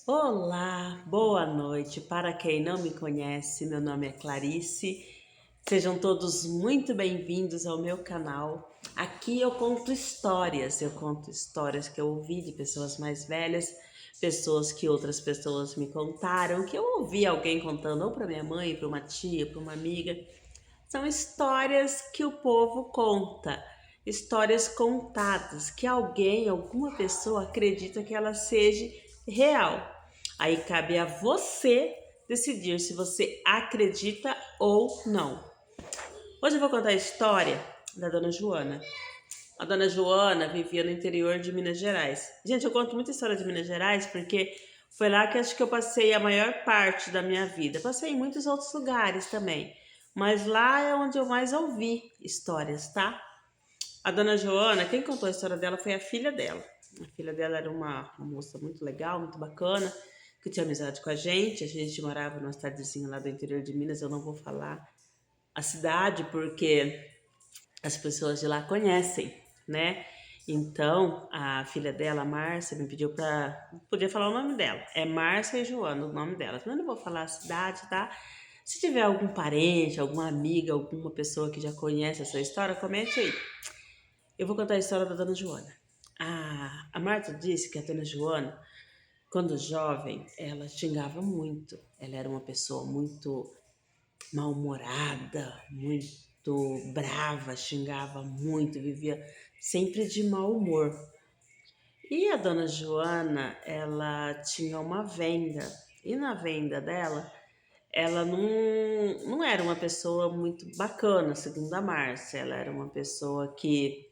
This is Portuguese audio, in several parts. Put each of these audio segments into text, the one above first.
Olá, boa noite. Para quem não me conhece, meu nome é Clarice. Sejam todos muito bem-vindos ao meu canal. Aqui eu conto histórias que eu ouvi de pessoas mais velhas, pessoas que outras pessoas me contaram, que eu ouvi alguém contando ou para minha mãe, para uma tia, para uma amiga. São histórias que o povo conta, histórias contadas, que alguém, alguma pessoa acredita que ela seja real. Aí cabe a você decidir se você acredita ou não. Hoje eu vou contar a história da Dona Joana. A Dona Joana vivia no interior de Minas Gerais. Gente, eu conto muita história de Minas Gerais porque foi lá que acho que eu passei a maior parte da minha vida. Passei em muitos outros lugares também, mas lá é onde eu mais ouvi histórias, tá? A Dona Joana, quem contou a história dela foi a filha dela. A filha dela era uma moça muito legal, muito bacana, que tinha amizade com a gente. A gente morava numa cidadezinha lá do interior de Minas. Eu não vou falar a cidade porque as pessoas de lá conhecem, né? Então, a filha dela, a Márcia, me pediu pra. Podia falar o nome dela. É Márcia e Joana, o nome delas. Mas eu não vou falar a cidade, tá? Se tiver algum parente, alguma amiga, alguma pessoa que já conhece essa história, comente aí. Eu vou contar a história da Dona Joana. A Marta disse que a Dona Joana, quando jovem, ela xingava muito. Ela era uma pessoa muito mal-humorada, muito brava, xingava muito, vivia sempre de mau humor. E a Dona Joana, ela tinha uma venda. E na venda dela, ela não era uma pessoa muito bacana, segundo a Márcia. Ela era uma pessoa que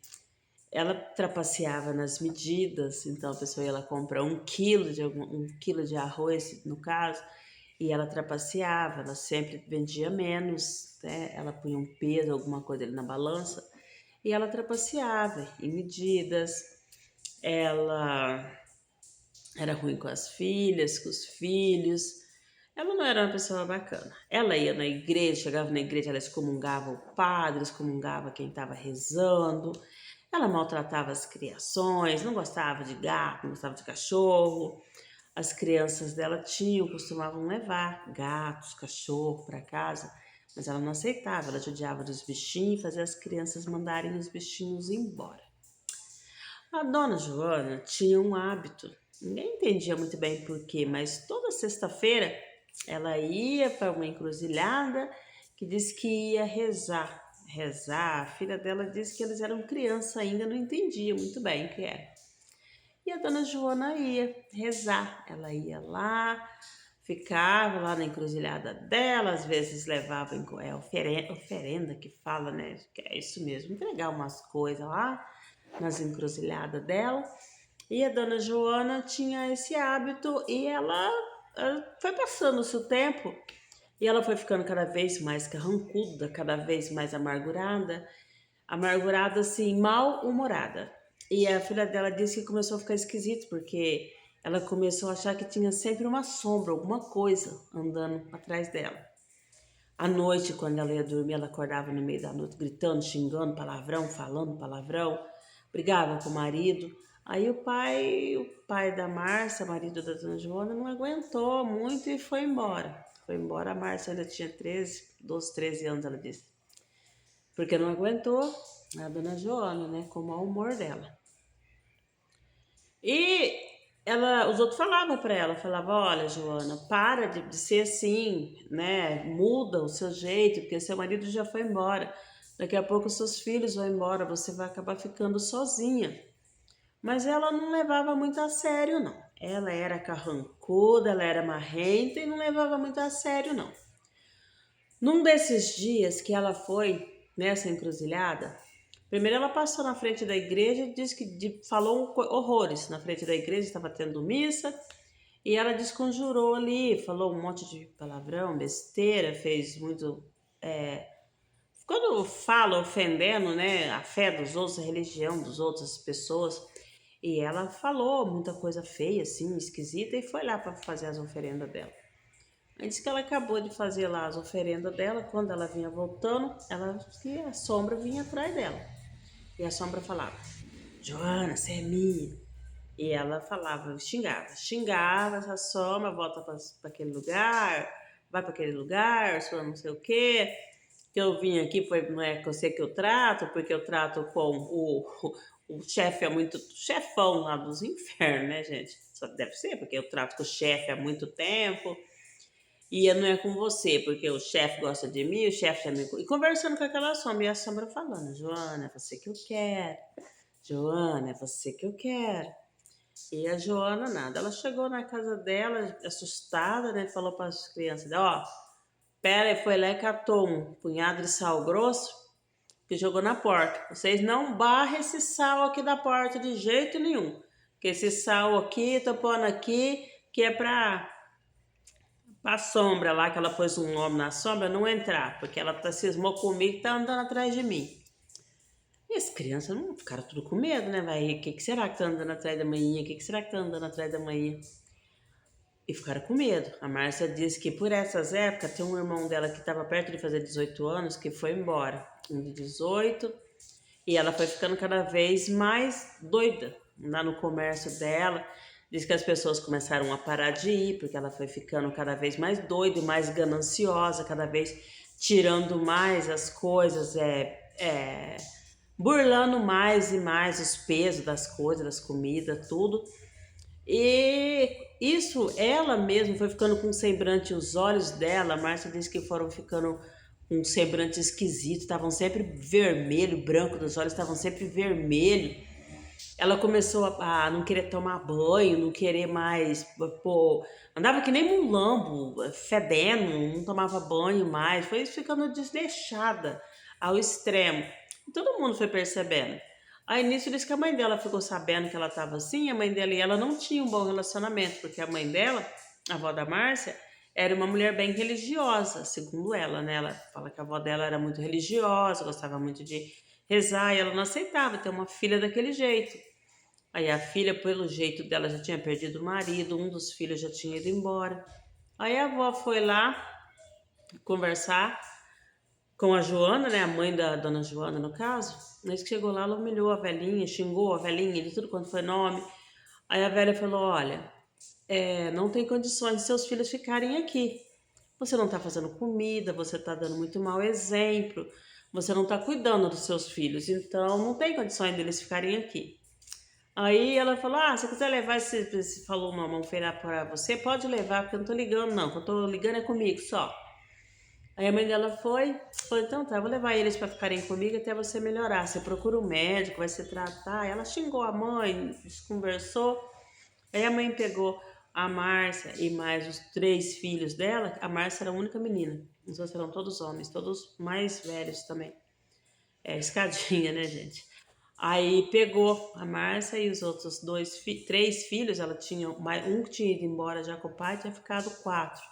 ela trapaceava nas medidas, então a pessoa ia lá comprar um quilo de arroz, no caso, e ela trapaceava, ela sempre vendia menos, né? Ela punha um peso, alguma coisa ali na balança, e ela trapaceava em medidas, ela era ruim com as filhas, com os filhos, ela não era uma pessoa bacana. Ela ia na igreja, chegava na igreja, ela excomungava o padre, excomungava quem estava rezando. Ela maltratava as criações, não gostava de gato, não gostava de cachorro. As crianças dela costumavam levar gatos, cachorro para casa, mas ela não aceitava, ela judiava dos bichinhos e fazia as crianças mandarem os bichinhos embora. A dona Joana tinha um hábito, ninguém entendia muito bem por quê, mas toda sexta-feira ela ia para uma encruzilhada que disse que ia rezar. Rezar, a filha dela disse que eles eram criança ainda, não entendia muito bem o que era. E a dona Joana ia rezar, ela ia lá, ficava lá na encruzilhada dela, às vezes levava oferenda que fala, né? Que é isso mesmo, entregar umas coisas lá nas encruzilhadas dela. E a dona Joana tinha esse hábito e ela foi passando o seu tempo e ela foi ficando cada vez mais carrancuda, cada vez mais amargurada, amargurada assim, mal-humorada. E a filha dela disse que começou a ficar esquisito porque ela começou a achar que tinha sempre uma sombra, alguma coisa andando atrás dela. À noite, quando ela ia dormir, ela acordava no meio da noite gritando, xingando palavrão, falando palavrão, brigava com o marido. Aí o pai da Márcia, marido da Dona Joana, não aguentou muito e foi embora. Foi embora, a Márcia ainda tinha 12, 13 anos, ela disse. Porque não aguentou a Dona Joana, né, com o mau humor dela. E os outros falavam para ela, falavam, olha, Joana, para de ser assim, né? Muda o seu jeito, porque seu marido já foi embora. Daqui a pouco seus filhos vão embora, você vai acabar ficando sozinha. Mas ela não levava muito a sério, não. Ela era carrancuda, ela era marrenta e não levava muito a sério, não. Num desses dias que ela foi nessa encruzilhada, primeiro ela passou na frente da igreja e disse que falou horrores na frente da igreja, estava tendo missa, e ela desconjurou ali, falou um monte de palavrão, besteira, fez muito. é, Quando fala ofendendo, né, a fé dos outros, a religião dos outros, as pessoas, e ela falou muita coisa feia, assim, esquisita, e foi lá para fazer as oferendas dela. Aí disse que ela acabou de fazer lá as oferendas dela, quando ela vinha voltando, que a sombra vinha atrás dela. E a sombra falava, Joana, você é minha. E ela falava, xingava essa sombra, volta para aquele lugar, vai para aquele lugar, só não sei o quê. Que eu vim aqui foi, não é com você que eu trato, porque eu trato com o chefe é muito chefão lá dos infernos, né, gente? Só deve ser, porque eu trato com o chefe há muito tempo. E não é com você, porque o chefe gosta de mim, o chefe também. E conversando com aquela sombra, e a sombra falando: Joana, é você que eu quero. Joana, é você que eu quero. E a Joana nada. Ela chegou na casa dela, assustada, né? Falou para as crianças: ó, pera aí, foi lá e catou um punhado de sal grosso que jogou na porta. Vocês não barrem esse sal aqui da porta de jeito nenhum. Porque esse sal aqui, tô pondo aqui, que é pra sombra lá, que ela pôs um nome na sombra, não entrar. Porque ela cismou comigo e tá andando atrás de mim. E as crianças não ficaram tudo com medo, né? Vai, o que, que será que tá andando atrás da manhã? O que, que será que tá andando atrás da manhã? E ficaram com medo. A Márcia disse que por essas épocas tem um irmão dela que estava perto de fazer 18 anos que foi embora. Um de 18. E ela foi ficando cada vez mais doida lá no comércio dela. Diz que as pessoas começaram a parar de ir, porque ela foi ficando cada vez mais doida e mais gananciosa, cada vez tirando mais as coisas, burlando mais e mais os pesos das coisas, das comidas, tudo. E isso, ela mesma foi ficando com um semblante, os olhos dela, a Márcia disse que foram ficando um semblante esquisito, estavam sempre vermelho, branco dos olhos estavam sempre vermelho. Ela começou a não querer tomar banho, não querer mais, pô, andava que nem mulambo, fedendo, não tomava banho mais, foi ficando desleixada ao extremo. E todo mundo foi percebendo. Aí nisso disse que a mãe dela ficou sabendo que ela estava assim, a mãe dela e ela não tinha um bom relacionamento, porque a mãe dela, a avó da Márcia, era uma mulher bem religiosa, segundo ela, né? Ela fala que a avó dela era muito religiosa, gostava muito de rezar, e ela não aceitava ter uma filha daquele jeito. Aí a filha, pelo jeito dela, já tinha perdido o marido, um dos filhos já tinha ido embora. Aí a avó foi lá conversar com a Joana, né, a mãe da dona Joana, no caso. Mas que chegou lá, ela humilhou a velhinha, xingou a velhinha de tudo quanto foi nome. Aí a velha falou: olha, não tem condições de seus filhos ficarem aqui. Você não está fazendo comida, você está dando muito mau exemplo, você não está cuidando dos seus filhos, então não tem condições deles ficarem aqui. Aí ela falou: ah, se quiser levar esse falou mamão feira para você, pode levar, porque eu não tô ligando, não. Que eu tô ligando é comigo só. Aí a mãe dela falou: então tá, vou levar eles para ficarem comigo até você melhorar. Você procura um médico, vai se tratar. Ela xingou a mãe, conversou. Aí a mãe pegou a Márcia e mais os 3 filhos dela. A Márcia era a única menina. Os outros eram todos homens, todos mais velhos também. É escadinha, né, gente? Aí pegou a Márcia e os outros 3 filhos, ela tinha um que tinha ido embora já com o pai, tinha ficado 4.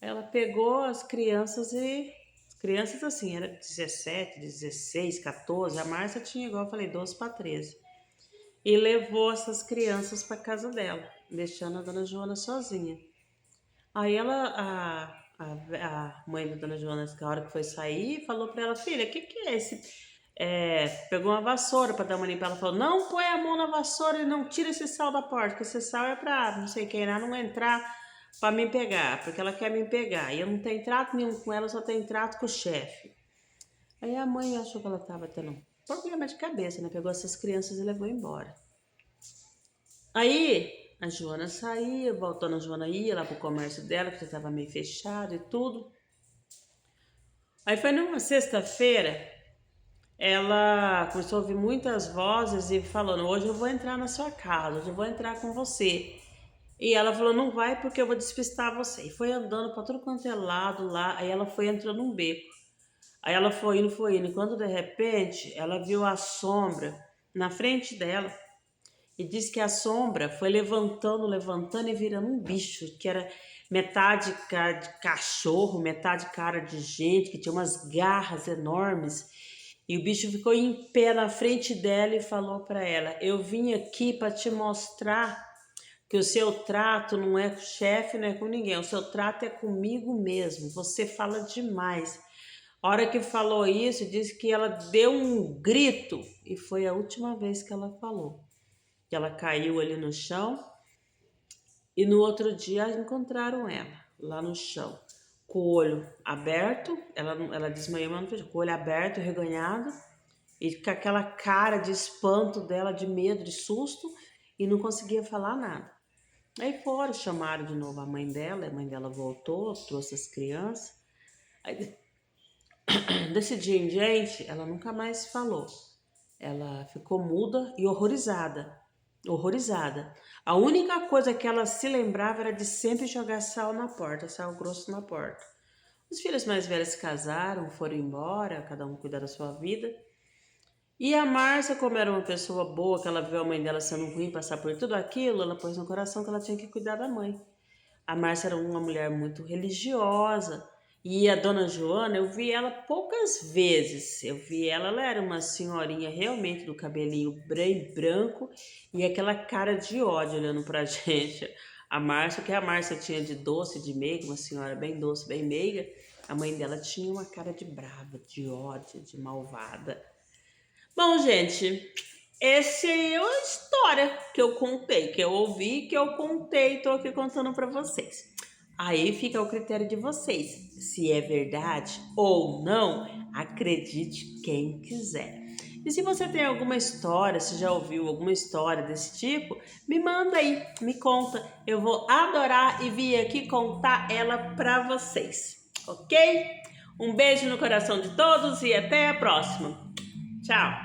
Ela pegou as crianças e as crianças assim, era 17, 16, 14, a Márcia tinha, igual eu falei, 12 para 13. E levou essas crianças para casa dela, deixando a dona Joana sozinha. Aí a mãe da dona Joana, na hora que foi sair, falou para ela: filha, o que, que é esse? Pegou uma vassoura para dar uma limpada. Ela falou: não põe a mão na vassoura e não tira esse sal da porta, porque esse sal é para não sei quem lá não entrar para me pegar, porque ela quer me pegar. E eu não tenho trato nenhum com ela, só tenho trato com o chefe. Aí a mãe achou que ela estava tendo um problema de cabeça, né? Pegou essas crianças e levou embora. Aí a Joana saía, voltando a Joana ia lá pro comércio dela, que já estava meio fechado e tudo. Aí foi numa sexta-feira, ela começou a ouvir muitas vozes e falando: hoje eu vou entrar na sua casa, hoje eu vou entrar com você. E ela falou: não vai porque eu vou despistar você. E foi andando para tudo quanto é lado lá, aí ela foi entrando num beco. Aí ela foi indo, e quando de repente ela viu a sombra na frente dela. E diz que a sombra foi levantando, levantando e virando um bicho, que era metade cara de cachorro, metade cara de gente, que tinha umas garras enormes. E o bicho ficou em pé na frente dela e falou para ela: eu vim aqui para te mostrar que o seu trato não é com o chefe, não é com ninguém, o seu trato é comigo mesmo. Você fala demais. A hora que falou isso, disse que ela deu um grito e foi a última vez que ela falou. que ela caiu ali no chão. E no outro dia encontraram ela lá no chão, com o olho aberto, ela desmaiou, mas não fez, com o olho aberto, reganhado, e com aquela cara de espanto dela, de medo, de susto, e não conseguia falar nada. Aí foram, chamaram de novo a mãe dela voltou, trouxe as crianças. Aí, desse dia em diante, ela nunca mais falou. Ela ficou muda e horrorizada. Horrorizada. A única coisa que ela se lembrava era de sempre jogar sal na porta, sal grosso na porta. Os filhos mais velhos se casaram, foram embora, cada um cuidar da sua vida. E a Márcia, como era uma pessoa boa, que ela viu a mãe dela sendo ruim, passar por tudo aquilo, ela pôs no coração que ela tinha que cuidar da mãe. A Márcia era uma mulher muito religiosa. E a dona Joana, eu vi ela poucas vezes. Eu vi ela, ela era uma senhorinha realmente do cabelinho bem branco e aquela cara de ódio olhando pra gente. A Márcia, que a Márcia tinha de doce, de meiga, uma senhora bem doce, bem meiga, a mãe dela tinha uma cara de brava, de ódio, de malvada. Bom, gente, essa é uma história que eu contei, que eu ouvi, que eu contei e tô aqui contando para vocês. Aí fica ao critério de vocês. Se é verdade ou não, acredite quem quiser. E se você tem alguma história, se já ouviu alguma história desse tipo, me manda aí, me conta. Eu vou adorar e vir aqui contar ela para vocês, ok? Um beijo no coração de todos e até a próxima. Tchau!